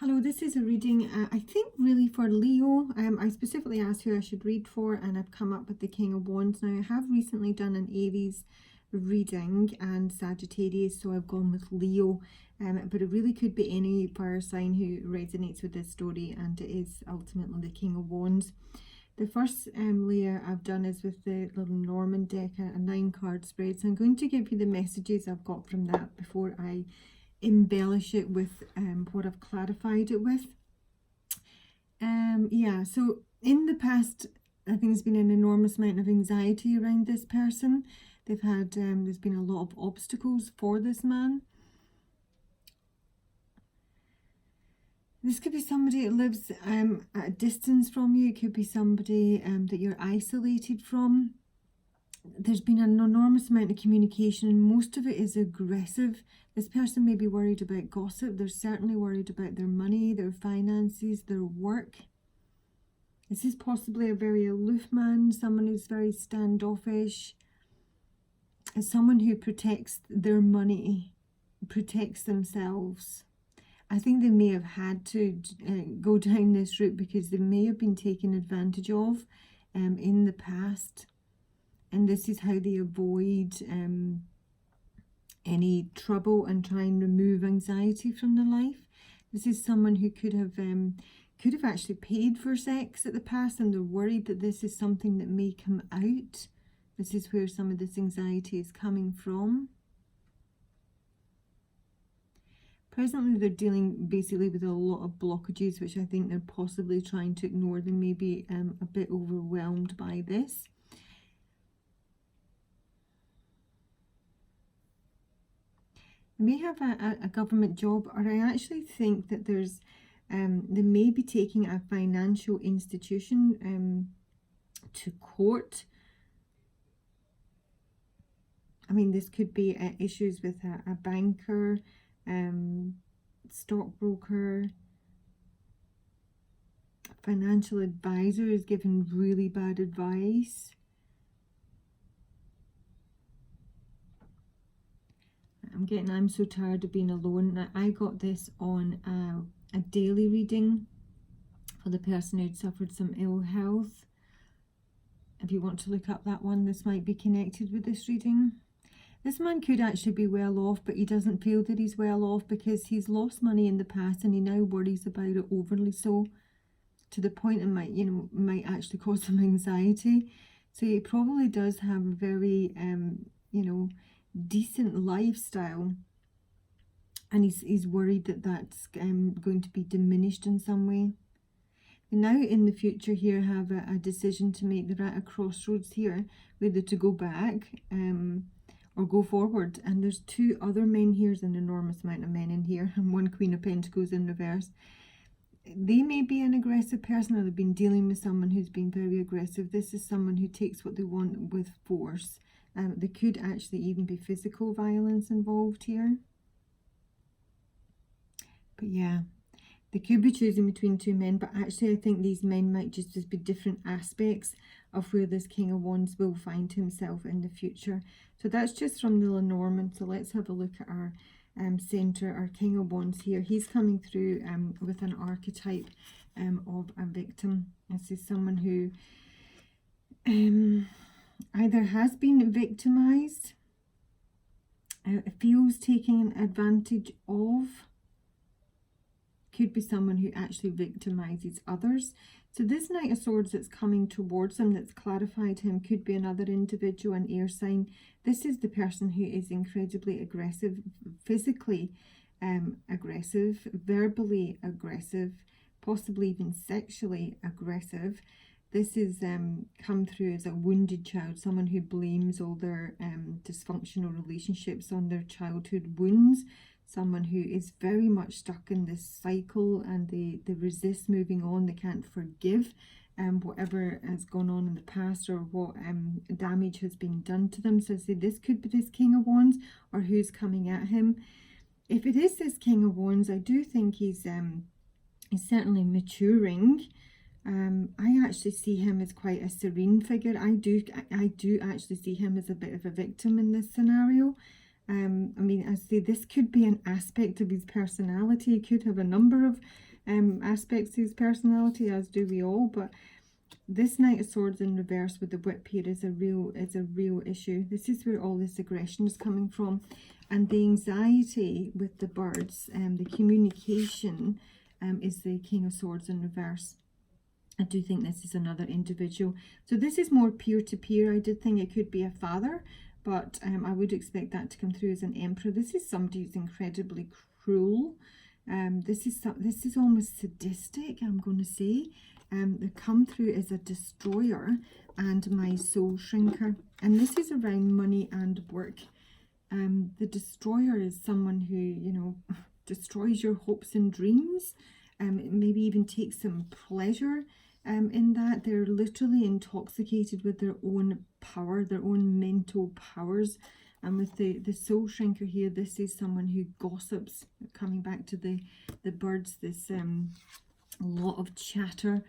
Hello, this is a reading, I think really for Leo. I specifically asked who I should read for, and I've come up with the King of Wands. Now, I have recently done an Aries reading and Sagittarius, so I've gone with Leo. But it really could be any fire sign who resonates with this story, and it is ultimately the King of Wands. The first layer I've done is with the little Norman deck, a 9-card spread. So I'm going to give you the messages I've got from that before I embellish it with what I've clarified it with. Yeah, so in the past, I think there's been an enormous amount of anxiety around this person. They've had, there's been a lot of obstacles for this man. This could be somebody that lives at a distance from you. It could be somebody that you're isolated from. There's been an enormous amount of communication, and most of it is aggressive. This person may be worried about gossip. They're certainly worried about their money, their finances, their work. This is possibly a very aloof man, someone who's very standoffish. It's someone who protects their money, protects themselves. I think they may have had to go down this route because they may have been taken advantage of in the past. And this is how they avoid any trouble and try and remove anxiety from their life. This is someone who could have actually paid for sex at the past, and they're worried that this is something that may come out. This is where some of this anxiety is coming from. Presently, they're dealing basically with a lot of blockages, which I think they're possibly trying to ignore. They may be a bit overwhelmed by this. They may have a government job, or I actually think that there's they may be taking a financial institution to court. I mean, this could be issues with a banker, stockbroker, financial advisor is giving really bad advice. I'm so tired of being alone. Now, I got this on a daily reading for the person who'd suffered some ill health. If you want to look up that one, this might be connected with this reading. This man could actually be well off, but he doesn't feel that he's well off because he's lost money in the past and he now worries about it overly so, to the point it might actually cause him anxiety. So he probably does have a very decent lifestyle, and he's worried that that's going to be diminished in some way. And now in the future here have a decision to make. They're at a crossroads here, whether to go back or go forward. And there's two other men here. There's an enormous amount of men in here, and one Queen of Pentacles in reverse. They may be an aggressive person, or they've been dealing with someone who's been very aggressive. This is someone who takes what they want with force. There could actually even be physical violence involved here. But yeah, they could be choosing between two men, but actually I think these men might just be different aspects of where this King of Wands will find himself in the future. So that's just from the Lenormand. So let's have a look at our center, our King of Wands here. He's coming through with an archetype of a victim. This is someone who either has been victimized, feels taken advantage of, could be someone who actually victimizes others. So this Knight of Swords that's coming towards him, that's clarified him, could be another individual, an air sign. This is the person who is incredibly aggressive, physically aggressive, verbally aggressive, possibly even sexually aggressive. This is come through as a wounded child, someone who blames all their dysfunctional relationships on their childhood wounds, someone who is very much stuck in this cycle, and they resist moving on. They can't forgive whatever has gone on in the past, or what damage has been done to them. So say this could be this King of Wands, or who's coming at him. If it is this King of Wands, I do think he's certainly maturing. I actually see him as quite a serene figure. I do actually see him as a bit of a victim in this scenario. I mean, I say this could be an aspect of his personality. He could have a number of aspects to his personality, as do we all, but this Knight of Swords in reverse with the whip here is a real issue. This is where all this aggression is coming from, and the anxiety with the birds, the communication is the King of Swords in reverse. I do think this is another individual. So this is more peer-to-peer. I did think it could be a father, but I would expect that to come through as an emperor. This is somebody who's incredibly cruel. This is almost sadistic, I'm going to say. They come through as a destroyer and my soul shrinker. And this is around money and work. The destroyer is someone who, you know, destroys your hopes and dreams. Maybe even takes some pleasure in that. They're literally intoxicated with their own power, their own mental powers. And with the soul shrinker here, this is someone who gossips. Coming back to the birds, this lot of chatter.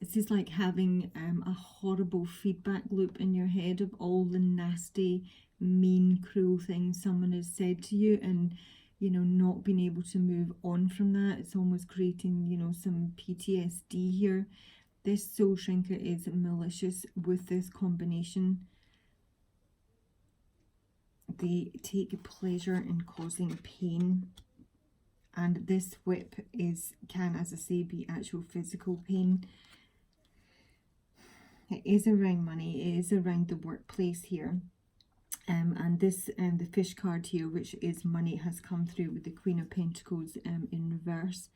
This is like having a horrible feedback loop in your head of all the nasty, mean, cruel things someone has said to you, and you know, not being able to move on from that. It's almost creating, you know, some PTSD here. This soul shrinker is malicious with this combination. They take pleasure in causing pain. And this whip can, as I say, be actual physical pain. It is around money. It is around the workplace here. And this, the fish card here, which is money, has come through with the Queen of Pentacles in reverse.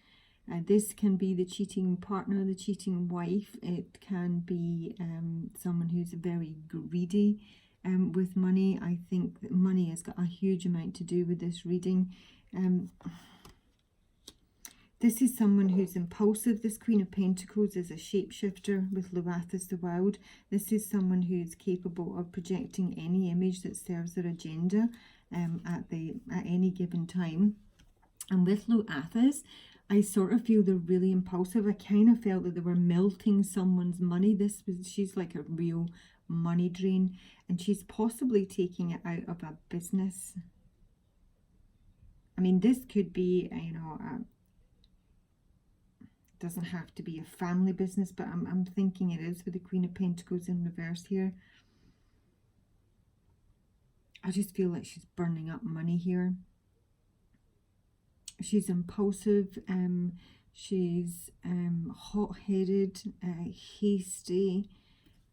This can be the cheating partner, the cheating wife. It can be someone who's very greedy with money. I think that money has got a huge amount to do with this reading. This is someone who's impulsive. This Queen of Pentacles is a shapeshifter with Luathis the Wild. This is someone who's capable of projecting any image that serves their agenda at any given time. And with Luathis, I sort of feel they're really impulsive. I kind of felt that they were melting someone's money. She's like a real money drain, and she's possibly taking it out of a business. I mean, this could be, you know, doesn't have to be a family business, but I'm thinking it is with the Queen of Pentacles in reverse here. I just feel like she's burning up money here. She's impulsive, she's hot-headed, hasty,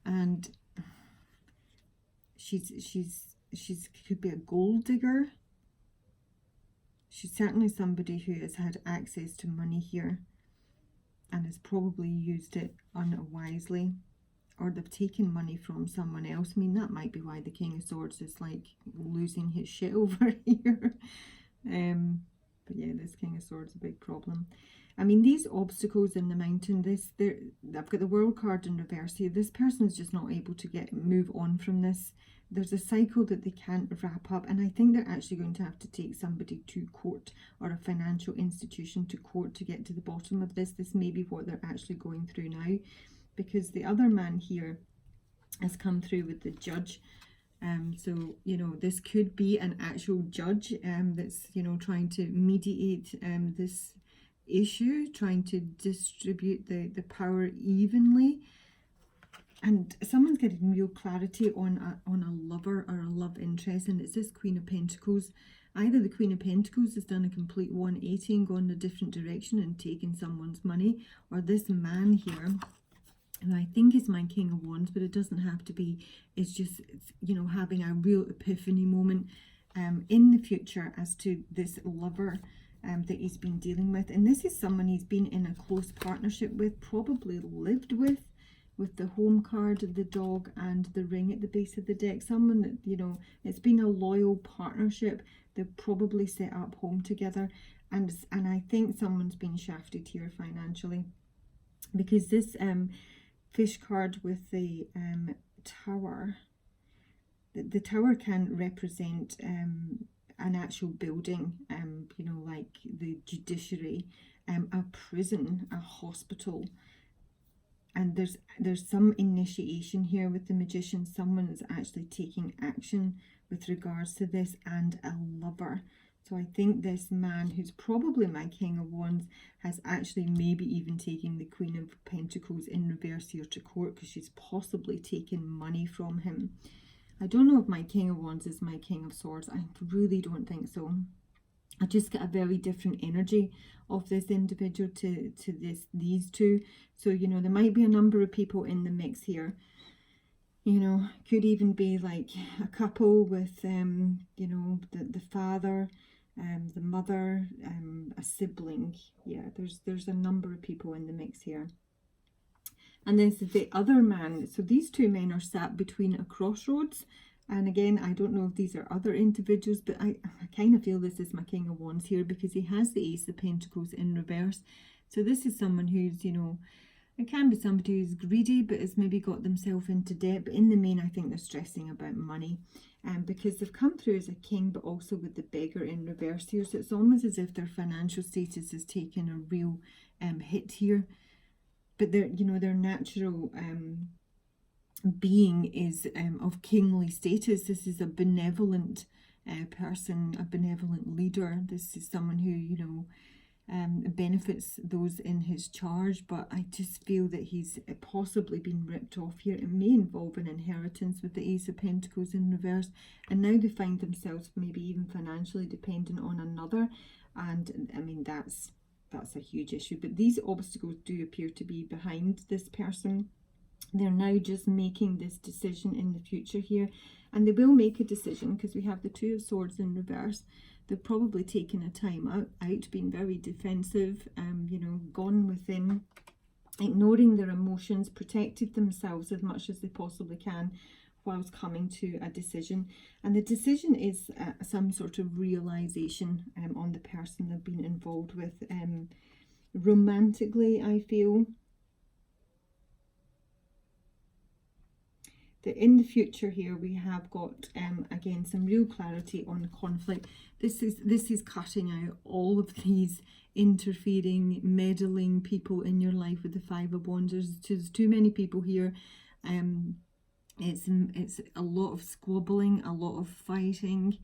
and she's could be a gold digger. She's certainly somebody who has had access to money here and has probably used it unwisely, or they've taken money from someone else. I mean, that might be why the King of Swords is like losing his shit over here. But yeah, this King of Swords is a big problem. I mean, these obstacles in the mountain, I've got the World card in reverse here. This person is just not able to move on from this. There's a cycle that they can't wrap up, and I think they're actually going to have to take somebody to court, or a financial institution to court, to get to the bottom of this. This may be what they're actually going through now, because the other man here has come through with the Judge. So, you know, this could be an actual judge that's, you know, trying to mediate this issue, trying to distribute the power evenly. And someone's getting real clarity on a lover or a love interest, and it's this Queen of Pentacles. Either the Queen of Pentacles has done a complete 180 and gone in a different direction and taken someone's money, or this man here, who I think is my King of Wands, but it doesn't have to be. It's just, you know, having a real epiphany moment in the future as to this lover that he's been dealing with. And this is someone he's been in a close partnership with, probably lived with the home card, the dog, and the ring at the base of the deck. Someone that, you know, it's been a loyal partnership. They've probably set up home together. And I think someone's been shafted here financially, because this fish card with the tower, the tower can represent an actual building, you know, like the judiciary, a prison, a hospital. And there's some initiation here with the Magician. Someone is actually taking action with regards to this, and a lover. So I think this man, who's probably my King of Wands, has actually maybe even taken the Queen of Pentacles in reverse here to court, because she's possibly taken money from him. I don't know if my King of Wands is my King of Swords. I really don't think so. I just get a very different energy of this individual to these two. So, you know, there might be a number of people in the mix here. You know, could even be like a couple with, you know, the father, the mother, a sibling. Yeah, there's a number of people in the mix here. And then the other man. So these two men are sat between a crossroads. And again, I don't know if these are other individuals, but I kind of feel this is my King of Wands here, because he has the Ace of Pentacles in reverse. So this is someone who's, you know, it can be somebody who's greedy, but has maybe got themselves into debt. But in the main, I think they're stressing about money, because they've come through as a king, but also with the beggar in reverse here. So it's almost as if their financial status has taken a real hit here. But their, you know, their natural being is of kingly status. This is a benevolent person, a benevolent leader. This is someone who, you know, benefits those in his charge, but I just feel that he's possibly been ripped off here. It may involve an inheritance with the Ace of Pentacles in reverse, and now they find themselves maybe even financially dependent on another, and I mean that's a huge issue. But these obstacles do appear to be behind this person. They're now just making this decision in the future here, and they will make a decision because we have the Two of Swords in reverse. They've probably taken a time out, been very defensive, you know, gone within, ignoring their emotions, protected themselves as much as they possibly can whilst coming to a decision. And the decision is some sort of realization on the person they've been involved with. Romantically, I feel that in the future here we have got again some real clarity on conflict. This is cutting out all of these interfering, meddling people in your life with the Five of Wands. There's too many people here. It's a lot of squabbling, a lot of fighting,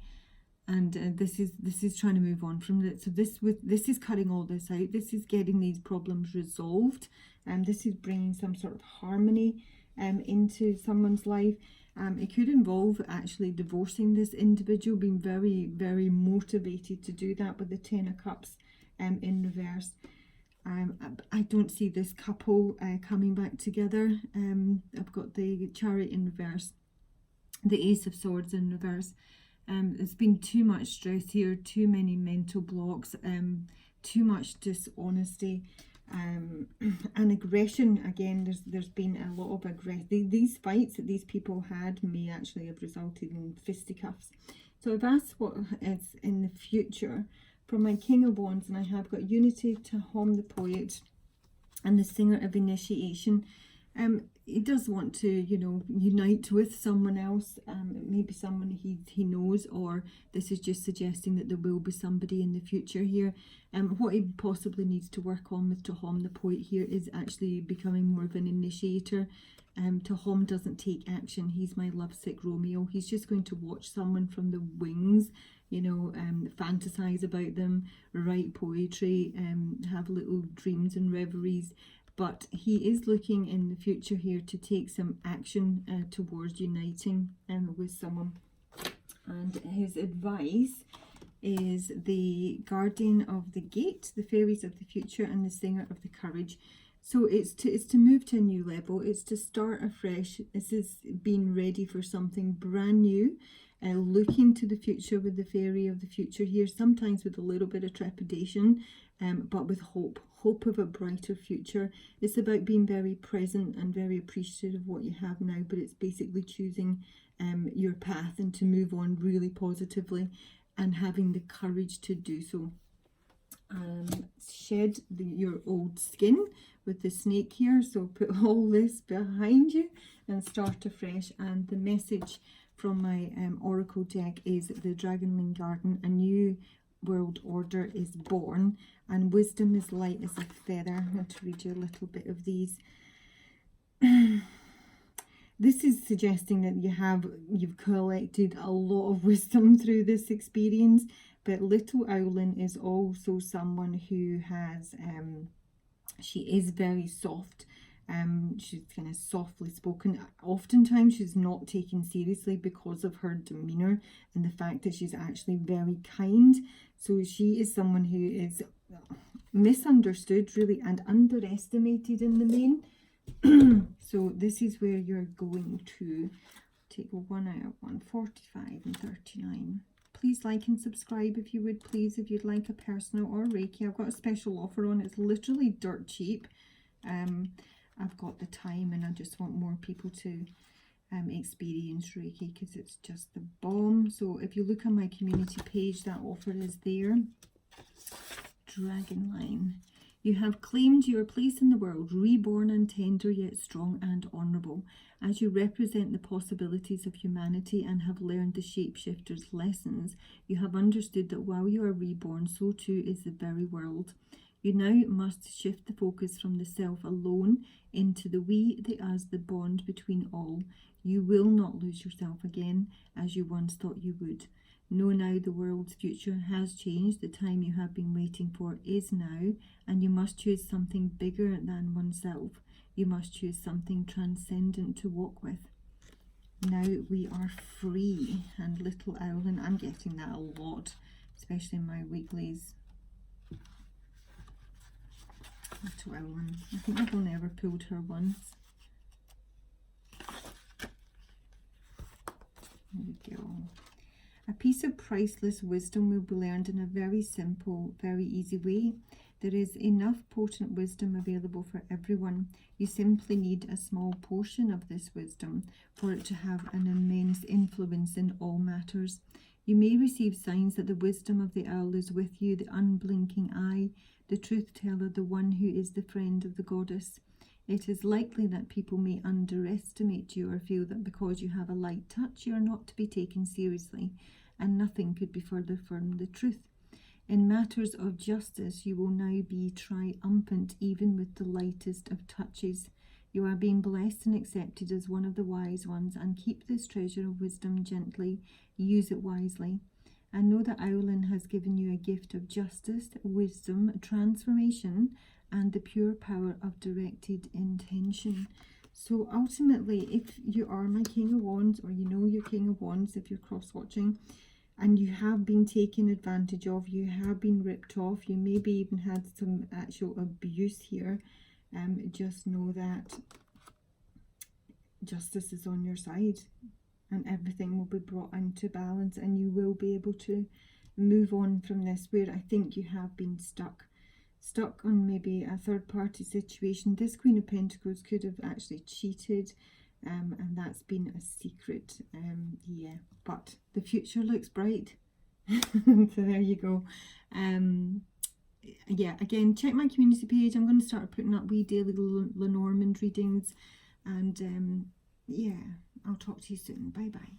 and this is trying to move on from it. So this is cutting all this out. This is getting these problems resolved, and this is bringing some sort of harmony into someone's life. It could involve actually divorcing this individual, being very, very motivated to do that with the Ten of Cups in reverse. I don't see this couple coming back together. I've got the Chariot in reverse, the Ace of Swords in reverse. There's been too much stress here, too many mental blocks, too much dishonesty. And aggression. Again, there's been a lot of aggression. These fights that these people had may actually have resulted in fisticuffs. So I've asked what is in the future for my King of Wands, and I have got Unity, Tahom the Poet, and the Singer of Initiation. He does want to, you know, unite with someone else, maybe someone he knows, or this is just suggesting that there will be somebody in the future here. What he possibly needs to work on with Tahom the Poet here is actually becoming more of an initiator. Tahom doesn't take action. He's my lovesick Romeo. He's just going to watch someone from the wings, you know, fantasize about them, write poetry, have little dreams and reveries. But he is looking in the future here to take some action towards uniting with someone. And his advice is the Guardian of the Gate, the Fairies of the Future, and the Singer of the Courage. So it's to move to a new level. It's to start afresh. This is being ready for something brand new. Looking to the future with the Fairy of the Future here, sometimes with a little bit of trepidation, but with hope of a brighter future. It's about being very present and very appreciative of what you have now, but it's basically choosing your path and to move on really positively and having the courage to do so. Shed your old skin with the snake here, so put all this behind you and start afresh. And the message from my oracle deck is the Dragonling Garden, a new world order is born, and wisdom is light as a feather. I'm going to read you a little bit of these. This is suggesting that you've collected a lot of wisdom through this experience, But little Owlin is also someone who has, she is very soft. She's kind of softly spoken. Oftentimes she's not taken seriously because of her demeanour and the fact that she's actually very kind. So she is someone who is misunderstood really and underestimated in the main. So this is where you're going to take 1 out of 1, 45 and 39. Please like and subscribe if you would, please, if you'd like a personal or Reiki. I've got a special offer on. It's literally dirt cheap. I've got the time and I just want more people to experience Reiki because it's just the bomb. So if you look on my community page, that offer is there. Dragon line. You have claimed your place in the world, reborn and tender yet strong and honourable. As you represent the possibilities of humanity and have learned the shapeshifter's lessons, you have understood that while you are reborn, so too is the very world. You now must shift the focus from the self alone into the we, the us, the bond between all. You will not lose yourself again as you once thought you would. Know now the world's future has changed. The time you have been waiting for is now, and you must choose something bigger than oneself. You must choose something transcendent to walk with. Now we are free. And little Owlin, I'm getting that a lot, especially in my weeklies. Little Owlin. I think I've only ever pulled her once. There we go. A piece of priceless wisdom will be learned in a very simple, very easy way. There is enough potent wisdom available for everyone. You simply need a small portion of this wisdom for it to have an immense influence in all matters. You may receive signs that the wisdom of the owl is with you, the unblinking eye, the truth teller, the one who is the friend of the goddess. It is likely that people may underestimate you or feel that because you have a light touch, you are not to be taken seriously, and nothing could be further from the truth. In matters of justice, you will now be triumphant even with the lightest of touches. You are being blessed and accepted as one of the wise ones, and keep this treasure of wisdom gently. Use it wisely. And know that Owlin has given you a gift of justice, wisdom, transformation, and the pure power of directed intention. So ultimately, if you are my King of Wands, or you know your King of Wands, if you're cross-watching, and you have been taken advantage of, you have been ripped off, you maybe even had some actual abuse here, just know that justice is on your side and everything will be brought into balance, and you will be able to move on from this, where I think you have been stuck on maybe a third-party situation. This Queen of Pentacles could have actually cheated, and that's been a secret. Yeah, but the future looks bright. So there you go. Yeah, again, check my community page. I'm going to start putting up wee daily Lenormand readings, and yeah, I'll talk to you soon. Bye bye.